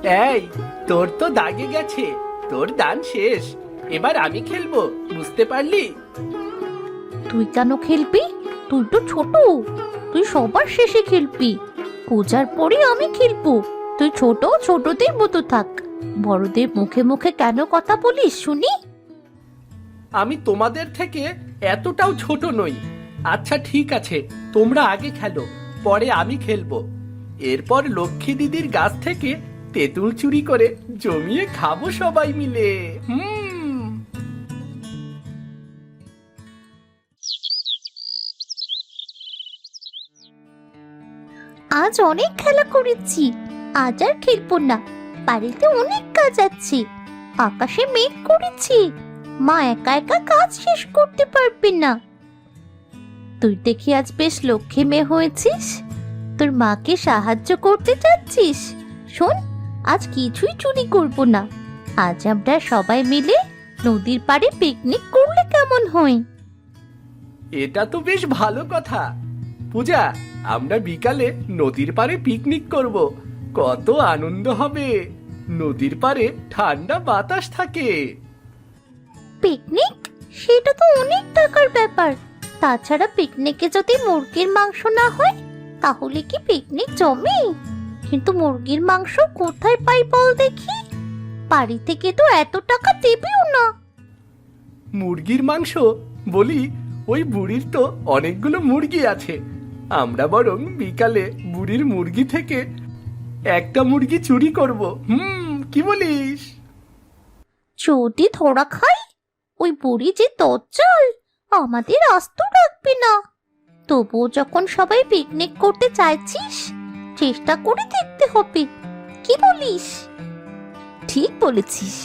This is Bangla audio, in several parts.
এই, তোর তো দাগে গেছে, তোর দান শেষ। এবার আমি খেলবো, বুঝতে পারলি? তুই কেন খেলবি? তুই তো ছোট, তুই সবার শেষে খেলবি। পূজার পরে আমি খেলবো। তুই ছোটদের মতো থাক। বড়দের মুখে মুখে কেন কথা বলিস শুনি? আমি তোমাদের থেকে এতটাও ছোট নই। আচ্ছা ঠিক আছে, তোমরা আগে খেলো, পরে আমি খেলবো। এরপর লক্ষ্মী দিদির গাছ থেকে তেঁতুল চুরি করে জমিয়ে খাবো সবাই মিলে। আজ অনেক খেলা করেছি, আজ আর খেলবো না। বাড়িতে অনেক কাজ আছে, আকাশে মেঘ করেছি, মা একা একা কাজ শেষ করতে পারবে না। তুই দেখি আজ বেশ লক্ষ্মী মেয়ে হয়েছিস, তোর মাকে সাহায্য করতে চাচ্ছিস। শোন, আজ কিছুই চুরি করব না। আজ আমরা সবাই মিলে নদীর পাড়ে পিকনিক করলে কেমন হয়? এটা তো বেশ ভালো কথা। পূজা, আমরা বিকালে নদীর পাড়ে পিকনিক করব। কত আনন্দ হবে! নদীর পাড়ে ঠান্ডা বাতাস থাকে। পিকনিক? সেটা তো অনেক টাকার ব্যাপার। তাছাড়া পিকনিকে যদি মুরগির মাংস না হয় তাহলে কি পিকনিক জমে? কিন্তু মুরগির মাংস কোথায় পাই বল দেখি? বাড়ি থেকে তো এত টাকা দেবেও না। মুরগির মাংস? বলি, ওই বুড়ির তো অনেকগুলো মুরগি আছে। আমরা বরং বিকালে বুড়ির মুরগি থেকে একটা মুরগি চুরি করব। কি বলিস? যদি ধরা খাই, ওই বুড়ি যে দজ্জাল, আমাদের আস্ত রাখবে না। তবুও যখন সবাই পিকনিক করতে চাইছিস, চেষ্টা করে দেখতে হবে। কি বলিস? ঠিক বলেছিস।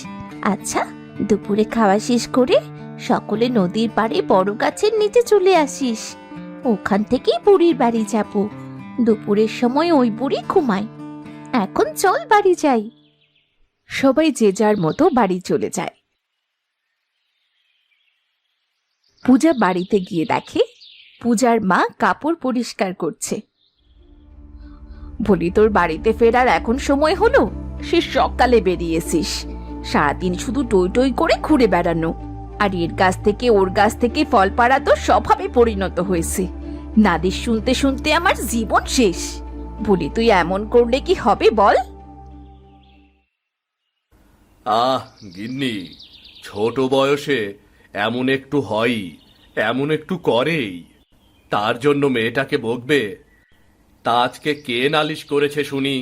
আচ্ছা, দুপুরে খাওয়া শেষ করে সকলে নদীর পাড়ে বড় গাছের নিচে চলে আসিস। ওখান থেকেই বুড়ির বাড়ি যাব। দুপুরের সময় ওই বুড়ি ঘুমায়। এখন চল বাড়ি যাই। সবাই যে যার মতো বাড়ি চলে যায়। পূজা বাড়িতে গিয়ে দেখে পূজার মা কাপড় পরিষ্কার করছে। বলি, তোর বাড়িতে ফেরার এখন সময় হলো? সে সকালে বেরিয়েছিস, সারাদিন শুধু টই টই করে ঘুরে বেড়ানো, আর এর গাছ থেকে ওর গাছ থেকে ফল পাড়া তো স্বভাবে পরিণত হয়েছে। নালিশ শুনতে শুনতে আমার জীবন শেষ। বলি, তুই এমন করলে কি হবে বল? গিন্নি, ছোট বয়সে এমন একটু হয়ই, এমন একটু করেই। তার জন্য মেয়েটাকে বকবে? তা আজকে কে নালিশ করেছে শুনি?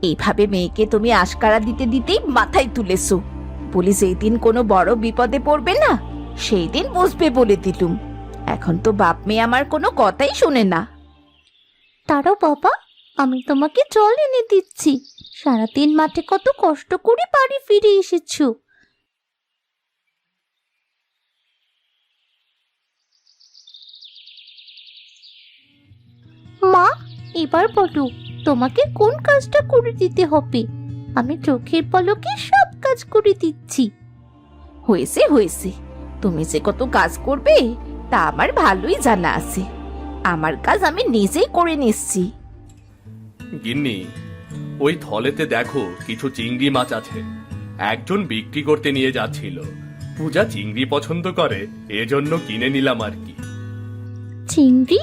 এইভাবে মেয়েকে তুমি আশকারা দিতে দিতেই মাথায় তুলেছো। বলি, যেই দিন কোনো বড় বিপদে পড়বে না, সেই দিন বুঝবে বলে দিলুম। এখন তো বাপ মেয়ে আমার কোনো কথাই শোনে না। তারাও বাবা, আমি তোমাকে জল এনে দিচ্ছি। সারাদিন মাঠে কত কষ্ট করে বাড়ি ফিরে এসেছো। মা, এবার বলো, তোমাকে কোন কাজটা করে দিতে হবে? আমি চোখের পলকে সব কাজ করে দিচ্ছি। হয়েছে হয়েছে, তুমি যে কত কাজ করবে তা আমার ভালোই জানা আছে। আমার কাজ আমি নিজেই করে নিচ্ছি। গিন্নি, ওই থলেতে দেখো কিছু চিংড়ি মাছ আছে। একজন বিক্রি করতে নিয়ে যাচ্ছিল। পূজা চিংড়ি পছন্দ করে, এজন্য কিনে নিলাম আর কি। চিংড়ি?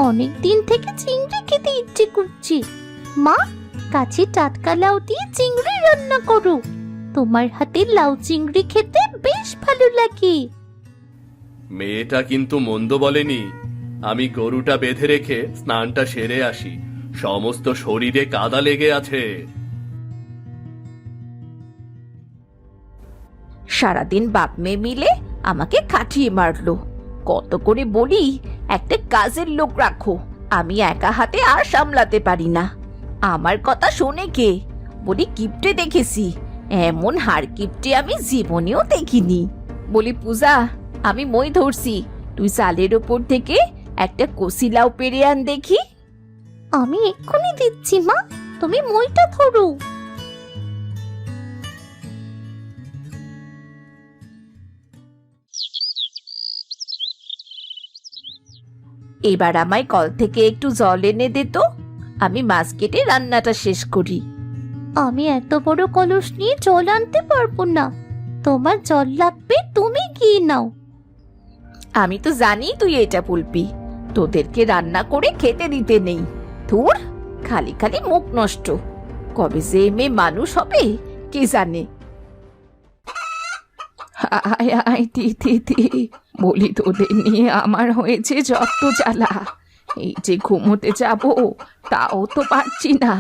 অনেক দিন থেকে চিংড়ি খেতে ইচ্ছে করছে। মা, কাছে টাটকা লাউ দিয়ে চিংড়ি রান্না করো। তোমার হাতের লাউ চিংড়ি খেতে বেশ ভালো লাগে। মেয়েটা কিন্তু মন্দ বলেনি। আমি গরুটা বেঁধে রেখে স্নানটা সেরে আসি, সমস্ত শরীরে কাদা লেগে আছে। সারাদিন বাপ মেয়ে মিলে আমাকে কাটিয়ে মারলো। কত করে বলি একটা কাজের লোক রাখো, আমি একা হাতে আর সামলাতে পারি না। আমার কথা শোনে কে? বলি, কিপটে দেখেছি, এমন হাড় কিপটে আমি জীবনেও দেখিনি। বলি, পূজা, আমি মই ধরছি, তুই চালের ওপর থেকে একটা কচি লাউ পেরে আন দেখি। আমি এক্ষুনি দিচ্ছি মা, তুমি মইটা ধরো। এবার আমায় কল থেকে একটু জল এনে দে তো, আমি মাছ কেটে রান্নাটা শেষ করি। আমি এত বড় কলস নিয়ে জল আনতে পারবো না। তোমার জল লাগবে, তুমি গিয়ে নাও। আমি তো জানি তুই এটা বলবি, তোদেরকে রান্না করে খেতে দিতে নেই। ধুর, খালি খালি মুখ নষ্ট। কবে যে মেয়ে মানুষ হবে কে জানে। আয় আয় তিথি, বলি তোদের নিয়ে আমার হয়েছে যত জ্বালা। এই যে ঘুমোতে যাব তাও তো পারছি না।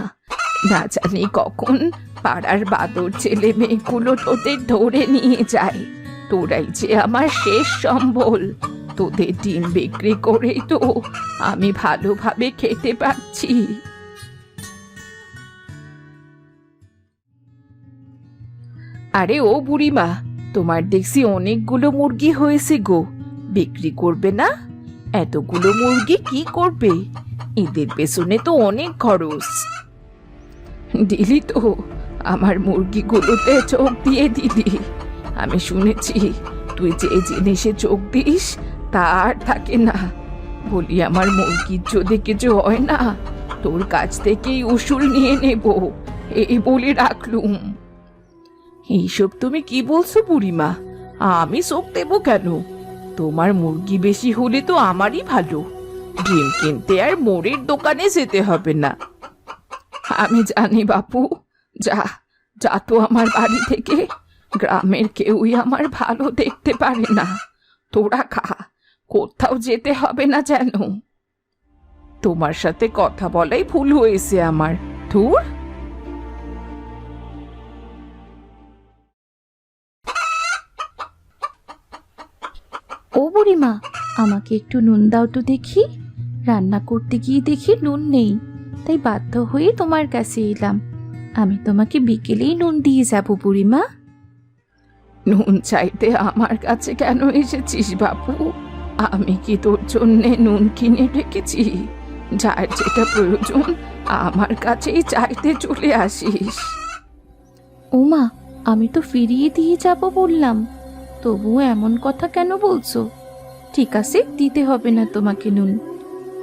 না জানি কখন পাড়ার বাদর ছেলে মেয়েগুলো তোদের ধরে নিয়ে যায়। তোরাই যে আমার শেষ সম্বল। তোদের ডিম বিক্রি করেই তো আমি ভালোভাবে খেতে পারছি। আরে ও বুড়িমা, তোমার দেখছি অনেকগুলো মুরগি হয়েছে গো, বিক্রি করবে না? এতগুলো মুরগি কি করবে? এদের পেছনে তো অনেক খরচ। দিলি তো, আমার মুরগিগুলোতে চোখ দিয়ে দিলি। আমি শুনেছি তুই যে জিনিসে চোখ দিস তা আর থাকে না। বলি আমার মুরগির যদি কিছু হয় না, তোর কাছ থেকেই উসুল নিয়ে নেব, এই বলে রাখলুম। এইসব তুমি কি বলছো বুড়িমা? আমি চোখ দেবো কেন? তোমার মুরগি বেশি হলে তো আমারই ভালো। ডিম কিনতে আর মোড়ের দোকানে যেতে হবে না। আমি জানি বাপু, যা যা তো আমার বাড়ি থেকে। গ্রামের কেউই আমার ভালো দেখতে পারে না। তোরা খা, কোথাও যেতে হবে না যেন। তোমার সাথে কথা বলাই ভুল হয়েছে আমার। ধুর। ও বুড়িমা, আমাকে একটু নুন দাও তো দেখি। রান্না করতে গিয়ে দেখি নুন নেই, তাই বাধ্য হয়ে তোমার কাছে এলাম। আমি তোমাকে বিকেলেই নুন দিয়ে যাব বুড়িমা। নুন চাইতে আমার কাছে কেন এসেছিস বাপু? আমি কি তোর জন্যে নুন কিনে রেখেছি? যার যেটা প্রয়োজন আমার কাছেই চাইতে চলে আসিস। ওমা, আমি তো ফিরিয়ে দিয়ে যাব বললাম, তবুও এমন কথা কেন বলছো? ঠিক আছে, দিতে হবে না তোমাকে নুন।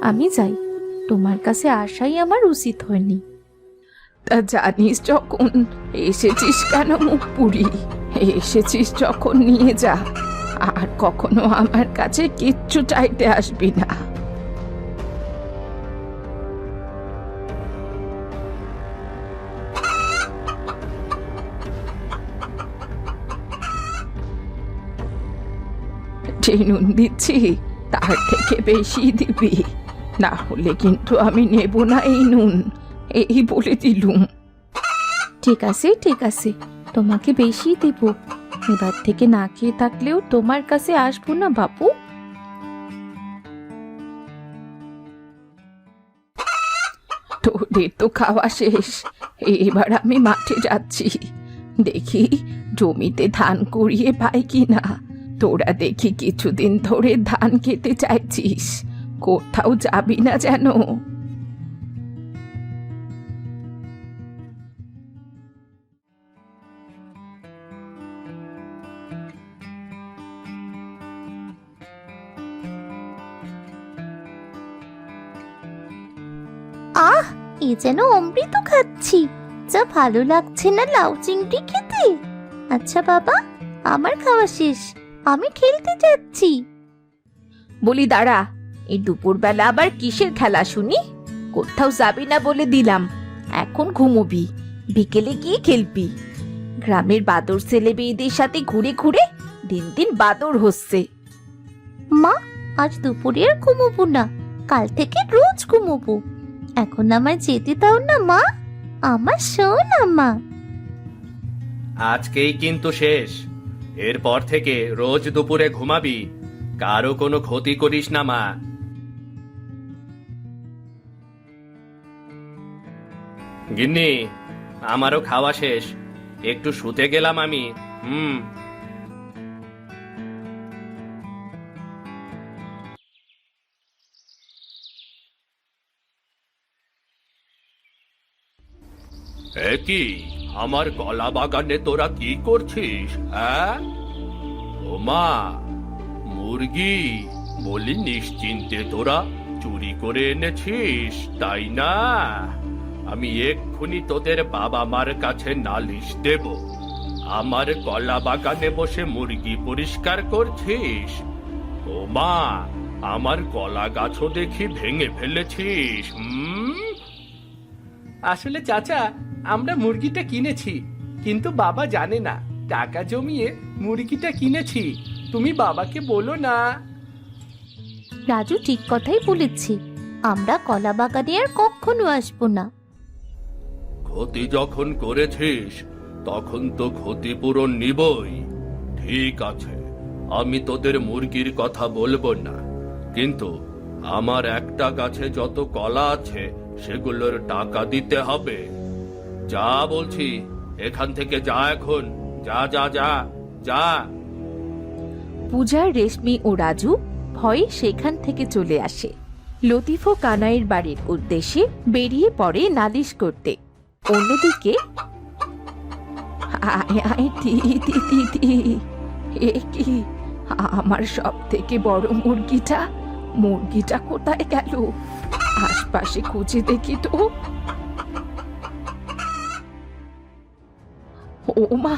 আমি যাই, তোমার কাছে আসাই আমার উচিত হয়নি। তা জানিস যখন এসেছিস কেন মুখ পুরি? এসেছিস যখন নিয়ে যা, আর কখনো আমার কাছে কিচ্ছু চাইতে আসবি না। যে নুন দিচ্ছি তার থেকে বেশি দিবি, না হলে কিন্তু আমি নেব না এই নুন, এই বলে দিলুম। ঠিক আছে ঠিক আছে, তোমাকে বেশি দেব। এবার থেকে না খেয়ে থাকলেও তোমার কাছে আসবো না বাপু। তোদের তো খাওয়া শেষ, এবার আমি মাঠে যাচ্ছি। দেখি জমিতে ধান কুড়িয়ে পাই কিনা। তোরা দেখি কিছুদিন ধরে ধান খেতে চাইছিস, কোথাও যাবি না যেন। আহ, এ যেন অমৃত খাচ্ছি। যা ভালো লাগছে না লাউ চিংড়ি খেতে। আচ্ছা বাবা, আমার খাওয়া শেষ, আমি খেলতে যাচ্ছি। বলি দাঁড়া, এই দুপুরবেলা আবার কিসের খেলা শুনি? কোথাও যাবি না বলে দিলাম, এখন ঘুমোবি, বিকেলে গিয়ে খেলবি। গ্রামের বাদর ছেলে মেয়েদের সাথে ঘুরে ঘুরে দিন দিন বাদর হচ্ছে। মা, আজ দুপুরে আর ঘুমোবো না, কাল থেকে রোজ ঘুমোবো। এখন আমায় যেতে দাও না মা, আমার সোনা মা। আজকেই কিন্তু শেষ। এরপর থেকে রোজ দুপুরে ঘুমাবি, কারো কোনো ক্ষতি করিস না মা। গিন্নি, আমারও খাওয়া শেষ, একটু শুতে গেলাম আমি। কি আমার কলা বাগানে তোরা কি করছিস? হ্যাঁ ও মা, মুরগি বলি নিশ্চিন্তে তোরা চুরি করে এনেছিস তাই না? আমি এক্ষুনি তোদের বাবা মার কাছে নালিশ দেব। আমার কলা বাগানে বসে মুরগি পরিষ্কার করছিস? ও মা, আমার কলা গাছও দেখি ভেঙে ফেলেছিস। আসলে চাচা, আমরা মুরগিটা কিনেছি, কিন্তু বাবা জানে না। টাকা জমিয়ে মুরগিটা কিনেছি, তুমি বাবাকে বলো না। রাজু ঠিক কথাই বলেছে, আমরা কলা বাগানে আর কখনো আসবো না। ক্ষতি যখন করেছিস তখন তো ক্ষতিপূরণ নিবই। ঠিক আছে, আমি তোদের মুরগির কথা বলবো না, কিন্তু আমার একটা গাছে যত কলা আছে সেগুলোর টাকা দিতে হবে। যা বলছি, এখান থেকে যা এখন, যা যা যা যা। পূজা, রেশমি ও রাজু ভয়ে সেখান থেকে চলে আসে। লতিফ ও কানাইয়ের বাড়ির উদ্দেশ্যে বেরিয়ে পড়ে নালিশ করতে। অন্যদিকে আয় আয় দিদি, এ কি, আমার সব থেকে বড় মুরগিটা কোথায় গেল? আশপাশে খুঁজে দেখি তো। ও মা,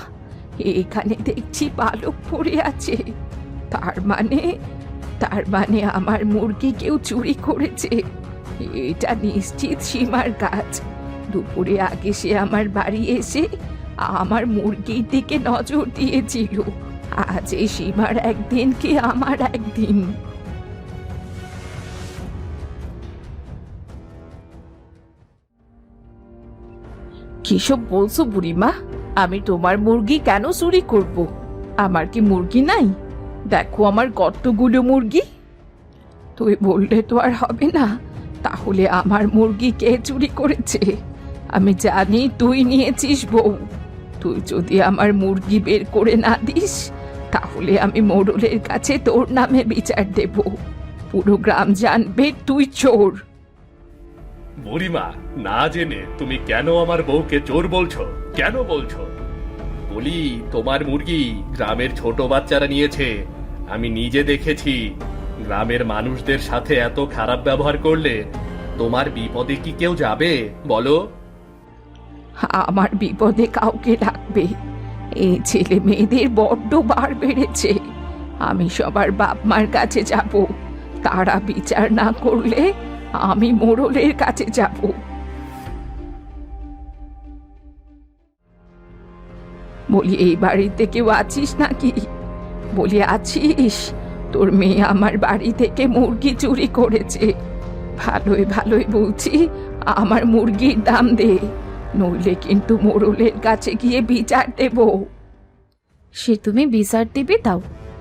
এখানে দেখছি পালক পড়ে আছে। তার মানে আমার মুরগি কেউ চুরি করেছে। এটা নিশ্চিত সীমার কাজ। দুপুরে আগে সে আমার বাড়ি এসে আমার মুরগির দিকে নজর দিয়েছিল। আজ এই সীমার একদিন কি আমার একদিন। কিসব বলছো বুড়িমা? আমি তোমার মুরগি কেন চুরি করব? আমার কি মুরগি নাই? দেখো আমার কতগুলো মুরগি। তুই বললে তো আর হবে না। তাহলে আমার মুরগি কে চুরি করেছে? আমি জানি তুই নিয়েছিস বউ। তুই যদি আমার মুরগি বের করে না দিস, তাহলে আমি মোড়লের কাছে তোর নামে বিচার দেব। পুরো গ্রাম জানবে তুই চোর। বুড়িমা, না জেনে তুমি কেন আমার বউকে চোর বলছো? কেন বলছো? বলি, তোমার মুরগি গ্রামের ছোট বাচ্চারা নিয়েছে। আমি নিজে দেখেছি। গ্রামের মানুষদের সাথে এত খারাপ ব্যবহার করলে তোমার বিপদে কি কেউ যাবে বলো? আমার বিপদে কাউকে লাগবে? এই ছেলে মেয়েদের বড্ড বার বেড়েছে। আমি সবার বাপ মার কাছে যাব। তারা বিচার না করলে আমি মোড়লের কাছে যাব। বলি, এই বাড়িতে কেউ আছিস নাকি? বলি, আছিস? তোর মেয়ে আমার বাড়ি থেকে মুরগি চুরি করেছে। ভালোই ভালোই বলছি, আমার মুরগির দাম দে, নইলে কিন্তু মোড়লের কাছে গিয়ে বিচার দেব। সে তুমি বিচার দেবে দাও।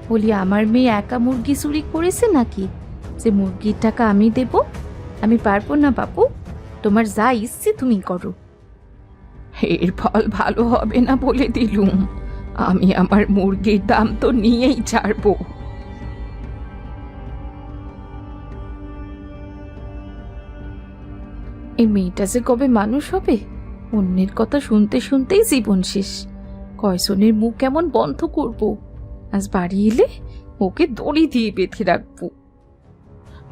বলি, আমার মেয়ে একা মুরগি চুরি করেছে নাকি যে মুরগির টাকা আমি দেব? আমি পারবো না বাপু, তোমার যা ইচ্ছে তুমি করো। এর ফল ভালো হবে না বলে দিলুম। আমি আমার মুরগির দাম তো নিয়েই ছাড়বো। এই মেয়েটা যে কবে মানুষ হবে? অন্যের কথা শুনতে শুনতেই জীবন শেষ। কয়জনের মুখ কেমন বন্ধ করব? আজ বাড়ি এলে ওকে দড়ি দিয়ে বেঁধে রাখবো।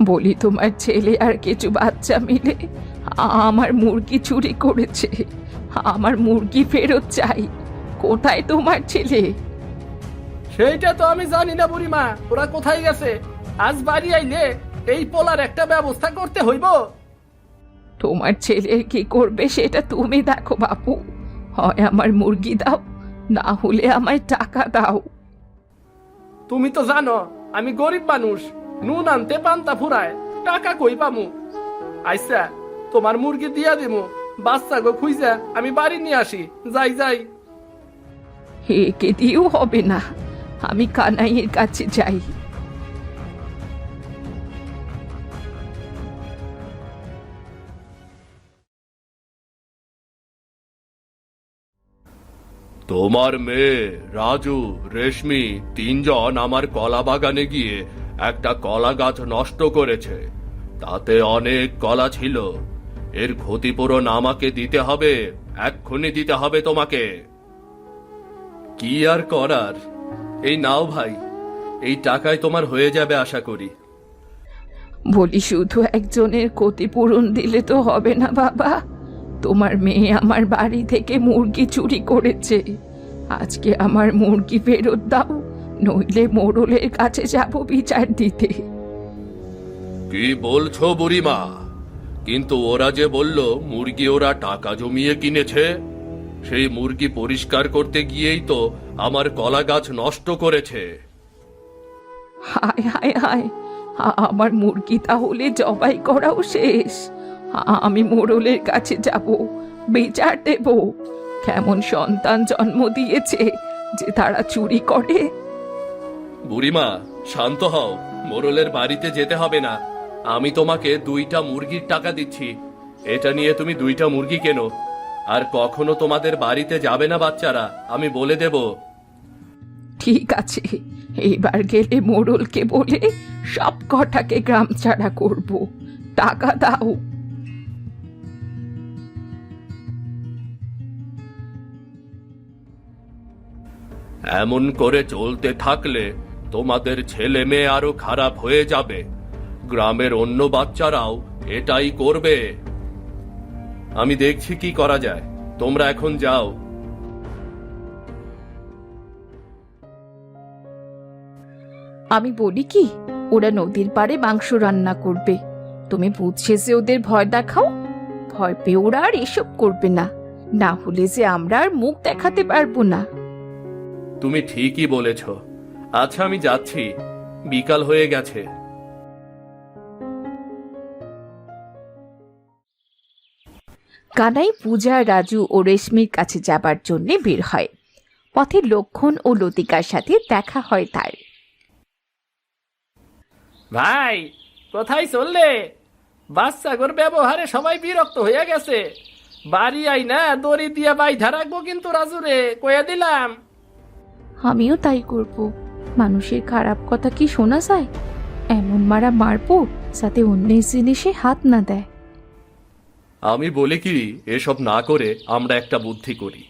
বলি, তোমার ছেলে আর কিছু বাচ্চা মিলে আমার মুরগি চুরি করেছে। আমার মুরগি ফেরত চাই। কোথায় তোমার ছেলে? সেইটা তো আমি জানি না বুড়িমা, ওরা কোথায় গেছে। আজ বাড়ি আইলে এই পোলার একটা ব্যবস্থা করতে হইব। তোমার ছেলে কি করবে সেটা তুমি দেখো বাপু। হয় আমার মুরগি দাও, না হলে আমায় টাকা দাও। তুমি তো জানো আমি গরিব মানুষ, নুন আনতে পান্তা ফুরায়, টাকা কই পামু? আইসা তোমার মুরগি দিয়া দিমু, বাচ্চা গো খুঁজা আমি বাড়ি নিয়ে আসি। যাই যাই। একে দিয়েও হবে না, আমি কানাইয়ের কাছে যাই। তোমার মেয়ে রাজু, রেশমি তিনজন আমার কলা বাগানে গিয়ে একটা কলা গাছ নষ্ট করেছে। তাতে অনেক কলা ছিল। এর ক্ষতিপূরণ আমাকে দিতে হবে, এক্ষুনি দিতে হবে তোমাকে। কি আর করার, এই নাও ভাই, এই টাকায় তোমার হয়ে যাবে আশা করি। বলি, শুধু একজনের ক্ষতিপূরণ দিলে তো হবে না বাবা। তোমার মেয়ে আমার বাড়ি থেকে মুরগি চুরি করেছে। আজকে আমার মুরগি ফেরত দাও, নইলে মোড়লের কাছে যাব বিচার দিতে। কি বলছো বুড়িমা? কিন্তু ওরা যে বলল মুরগি ওরা টাকা জমিয়ে কিনেছে। সেই মুরগি পরিষ্কার করতে গিয়েই তো আমার কলা গাছ নষ্ট করেছে। হায় হায় হায়, আমার মুরগি তাহলে জবাই করাও শেষ। আমি মোড়লের কাছে যাব, বিচার দেব। কেমন সন্তান জন্ম দিয়েছে যে তারা চুরি করে। বুড়িমা, শান্ত হও। মোড়লের বাড়িতে যেতে হবে না। আমি তোমাকে 2টা মুরগির টাকা দিচ্ছি। এটা নিয়ে তুমি 2টা মুরগি কেনো। আর কখনো তোমাদের বাড়িতে যাবে না বাচ্চারা, আমি বলে দেব। ঠিক আছে, এবার গেলে মোড়লকে বলে সব কটাকে গ্রাম ছাড়া করব। টাকা দাও। এমন করে চলতে থাকলে তোমাদের ছেলে মেয়ে আরো খারাপ হয়ে যাবে। গ্রামের অন্য বাচ্চারাও এটাই করবে। আমি দেখছি কি করা যায়। তোমরা এখন যাও। আমি বলি কি, ওরা নদীর পাড়ে মাংস রান্না করবে। তুমি ভূত সেজে ওদের ভয় দেখাও। ভয় পেয়ে ওরা আর এসব করবে না। না হলে যে আমরা আর মুখ দেখাতে পারবো না। তুমি ঠিকই বলেছ। আচ্ছা, আমি যাচ্ছি। বিকাল হয়ে গেছে। কানাই পূজা, রাজু ও রেশমির কাছে যাবার জন্য বের হয়। পথে লক্ষণ ও লতিকার সাথে দেখা হয় তার। ভাই, কোথায় চললে? বাচ্চাগোর ব্যবহারে সবাই বিরক্ত হয়ে গেছে। বাড়ি আই না দড়ি দিয়ে বাইধা রাখবো কিন্তু রাজুরে, কয়ে দিলাম। আমিও তাই করব। মানুষের খারাপ কথা কি শোনা যায়? এমন মারা মারবো যাতে অন্যের জিনিসে হাত না দেয়। আমি বলি কি, এসব না করে আমরা একটা বুদ্ধি করি।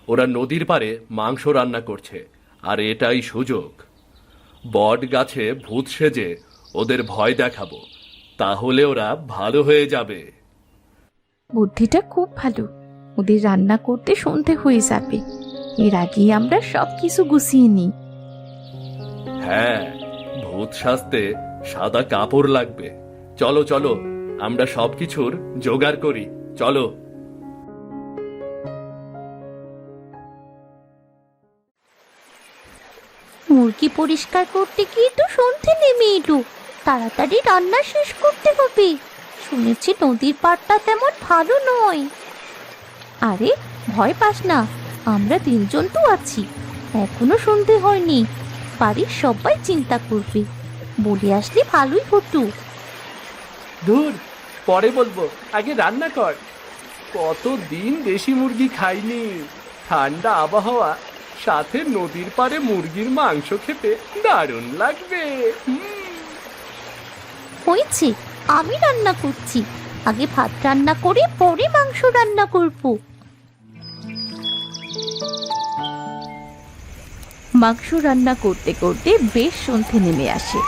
ওরা নদীর পাড়ে মাংস রান্না করছে, আর এটাই সুযোগ। বট গাছে ভূত সেজে ওদের ভয় দেখাবো, তাহলে ওরা ভালো হয়ে যাবে। বুদ্ধিটা খুব ভালো। ওদের রান্না করতে সন্ধে হয়ে যাবে। এর আগেই আমরা সবকিছু গুছিয়ে নিই। হ্যাঁ, ভূত সাজতে সাদা কাপড় লাগবে। চলো চলো, আমরা সবকিছুর জোগাড় করি। চলো। মুরগি পরিষ্কার করতে গিয়ে তো সন্ধে নেমে এলো। তাড়াতাড়ি রান্না শেষ করতে হবে। শুনেছি নদীর পাড়টা তেমন ভালো নয়। আরে ভয় পাস না, আমরা 3জন তো আছি। এখনো সন্ধে হয়নি। বাড়ির সবাই চিন্তা করবে। বলে আসলে ভালোই হতো। ধুর, পরে বলবো, আগে রান্না কর। কতদিন দেশি মুরগি খাইনি। ঠান্ডা আবহাওয়া, সাথে নদীর পাড়ে মুরগির মাংস খেতে দারুণ লাগবে। হয়েছে, আমি রান্না করছি। আগে ভাত রান্না করে পরে মাংস রান্না করব। মাংস রান্না করতে করতে বেশ সন্ধে নেমে আসে।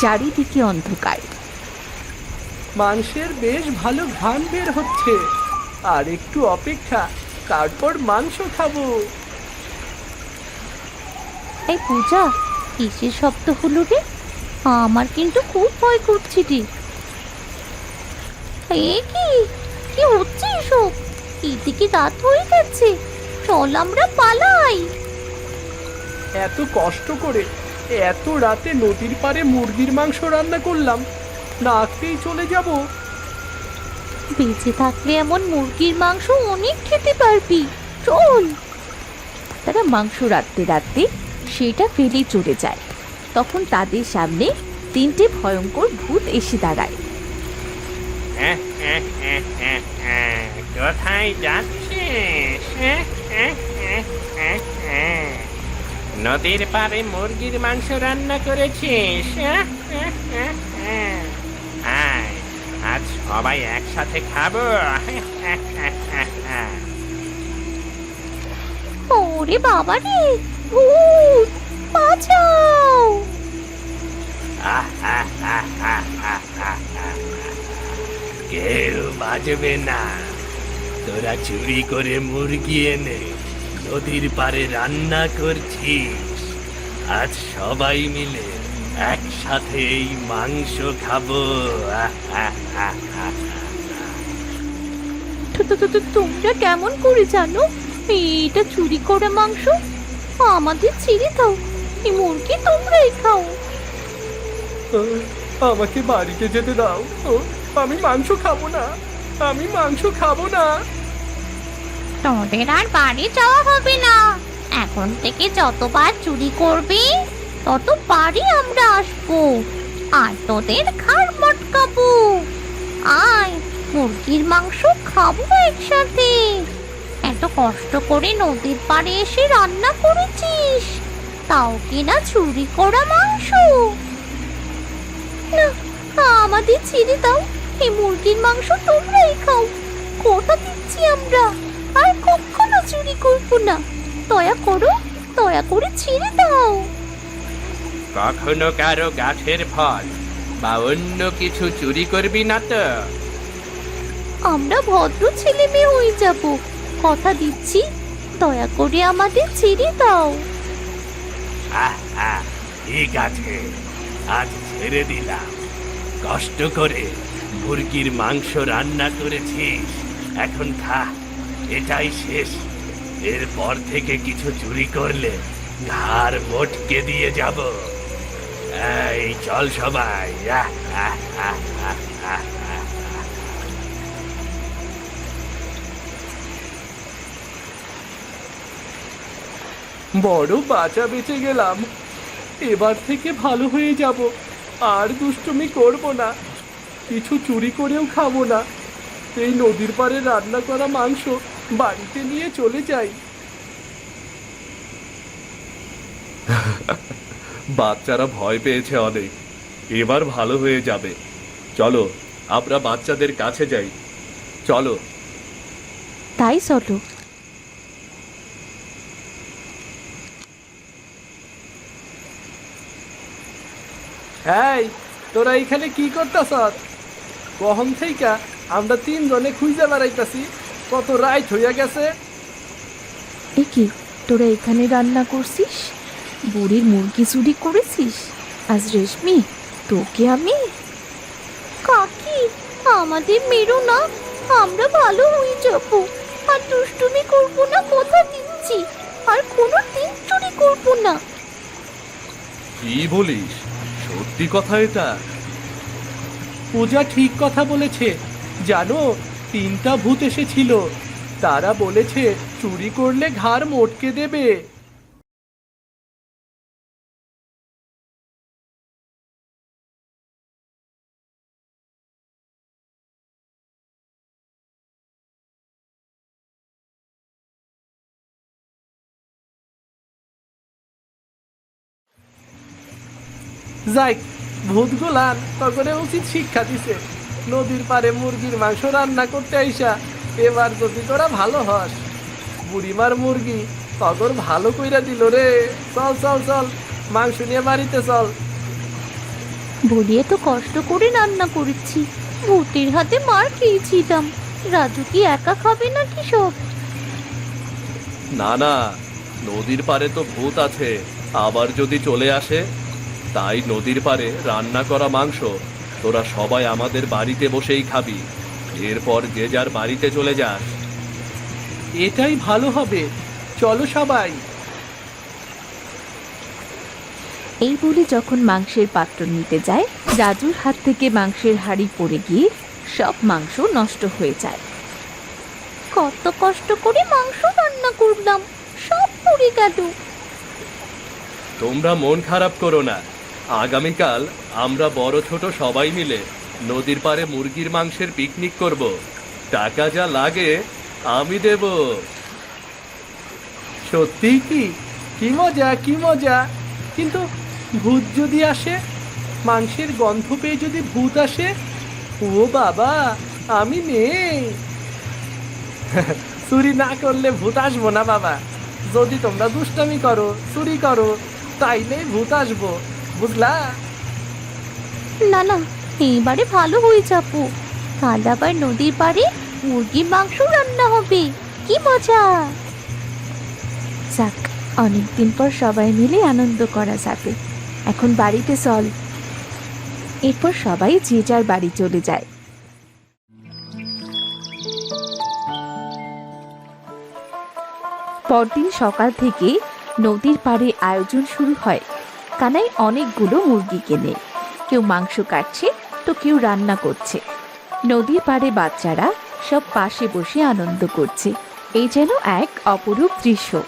চারিদিকে অন্ধকার। মাংসের বেশ ভালো ঘ্রাণ বের হচ্ছে। আর একটু অপেক্ষা, তারপর মাংস খাবো। এই পূজা, কিসের শব্দ হলো রে? আমার কিন্তু খুব ভয় করছে রে। এ কি কি হচ্ছে এসব? এদিকে রাত হয়ে গেছে। চল আমরা পালাই। এত কষ্ট করে এত রাতে নদীর পাড়ে মুরগির মাংস রান্না করলাম, না খেয়েই চলে যাব? বেঁচে থাকলে এমন মুরগির মাংস অনেক খেতে পারবি। চল। তারা মাংস রাঁধতে রাঁধতে সেটা ফেলে চলে যায়। তখন তাদের সামনে 3টে ভয়ঙ্কর ভূত এসে দাঁড়ায়। কোথায় যাচ্ছিস? নদীর পাড়ে মুরগির মাংস রান্না করেছিস? আয়, আজ সবাই একসাথে খাবো। ওরে বাবা রে, ভূত, বাঁচাও। কেউ বাজবে না। তোরা চুরি করে মুরগি এনে নদীর পাড়ে রান্না করছিস। আজ সবাই মিলে একসাথে এই মাংস খাবো। তোমরা কেমন করে জানো এটা চুরি করা মাংস? আমাদের ছেড়ে দাও, এই মুরগি তোমরাই খাও। আমাকে বাড়িতে যেতে দাও। আমি মাংস খাবো না, আমি মাংস খাবো না। তোদের আর বাড়ি যাওয়া হবে না। এখন থেকে যতবার চুরি করবি ততবারই আমরা আসবো আর তোদের ঘাড় মটকাবো। আয়, মুরগির মাংস খাবো একসাথে। এত কষ্ট করে নদীর পাড়ে এসে রান্না করেছিস, তাও কিনা চুরি করা মাংস। না, আমাদের ছেড়ে দাও, এই মুরগির মাংস তোমরাই খাও। কথা দিচ্ছি আমরা আর কখনো চুরি করবো না। দয়া করো, দয়া করে ছেড়ে দাও। কখনো কারো গাছের ফল বা অন্য কিছু চুরি করবি না তো? আমরা ভদ্র ছেলে মেয়ে হয়ে যাব, কথা দিচ্ছি। দয়া করে আমাদের ছেড়ে দাও। ঠিক আছে, আজ ছেড়ে দিলাম। কষ্ট করে মুরগির মাংস রান্না করেছিস, এখন খা, এটাই শেষ। এরপর থেকে কিছু চুরি করলে ঘাড় মোটকে দিয়ে যাব। এই চল সবাই। বড় বাঁচা বেঁচে গেলাম। এবার থেকে ভালো হয়ে যাব, আর দুষ্টুমি করব না, কিছু চুরি করেও খাবো না। এই নদীর পাড়ে রান্না করা মাংস বাড়িতে নিয়ে চলে যাই। বাচ্চারা ভয় পেয়েছে অনেক, এবার ভালো হয়ে যাবে। চলো আমরা বাচ্চাদের কাছে যাই, চলো। তাই চলো। এই, তোরা এখানে কি করতাস? কখন থেকে আমরা তিনজনে খুঁজে বেড়াইতাছি, কত রাইট হইয়া গেছে। এ কি, তোরা এখানে রান্না করছিস? বুড়ির মুরগি চুরি করেছিস? আজ রেশমি, তোকে আমি। কাকি, আমাদের মেরো না, আমরা ভালো হয়ে যাব আর দুষ্টুমি করবো না, কথা দিচ্ছি। আর কোনো দিন চুরি করবো না। কি বলিস? সত্যি কথা এটা? পূজা ঠিক কথা বলেছে। জানো, 3টা ভূত এসেছিল, তারা বলেছে চুরি করলে ঘাড় মোটকে দেবে। যাই, ভূতগুলান তখন উচিত শিক্ষা দিছে। নদীর পাড়ে মুরগির মাংস রান্না করতে আইসা এবার যদি তোরা ভালো হস। বুড়িমার মুরগি তখন ভালো কইরা দিল রে। চল চল চল, মাংস নিয়ে বাড়িতে চল। বলিয়ে তো কষ্ট করে রান্না করেছি, ভূতের হাতে মার খেয়েছিলাম। রাজু কি একা খাবে নাকি সব? না না, নদীর পাড়ে তো ভূত আছে, আবার যদি চলে আসে। তাই নদীর পাড়ে রান্না করা মাংস তোরা সবাই আমাদের বাড়িতে বসেই খাবি, এরপর যে যার বাড়িতে চলে যাস। এটাই ভালো হবে, চলো সবাই। এই বলে যখন মাংসের পাত্র নিতে যায়, রাজুর হাত থেকে মাংসের হাঁড়ি পড়ে গিয়ে সব মাংস নষ্ট হয়ে যায়। কত কষ্ট করে মাংস রান্না করলাম, সব পুড়ে গেল। তোমরা মন খারাপ করো না, আগামীকাল আমরা বড় ছোট সবাই মিলে নদীর পাড়ে মুরগির মাংসের পিকনিক করব। টাকা যা লাগে আমি দেব। সত্যি কি? কি মজা, কি মজা। কিন্তু ভূত যদি আসে, মাংসের গন্ধ পেয়ে যদি ভূত আসে, ও বাবা, আমি নেই। চুরি না করলে ভূত আসবো না বাবা। যদি তোমরা দুষ্টামি করো, চুরি করো, তাইলে ভূত আসবো, বুঝলা? না না, এইবারে ভালো হয়ে যাবো। কাল আবার নদীর পাড়ে মুরগির মাংস রান্না হবে, কি মজা! যাক, অনেকদিন পর সবাই মিলে আনন্দ করা যাবে। এখন বাড়িতে চল। এরপর সবাই যে যার বাড়ি চলে যায়। পরদিন সকাল থেকে নদীর পাড়ে আয়োজন শুরু হয়। কানাই অনেকগুলো মুরগি কেনে, কেউ মাংস কাটছে তো কেউ রান্না করছে। নদীর পাড়ে বাচ্চারা সব পাশে বসে আনন্দ করছে। এই যেন এক অপরূপ দৃশ্য।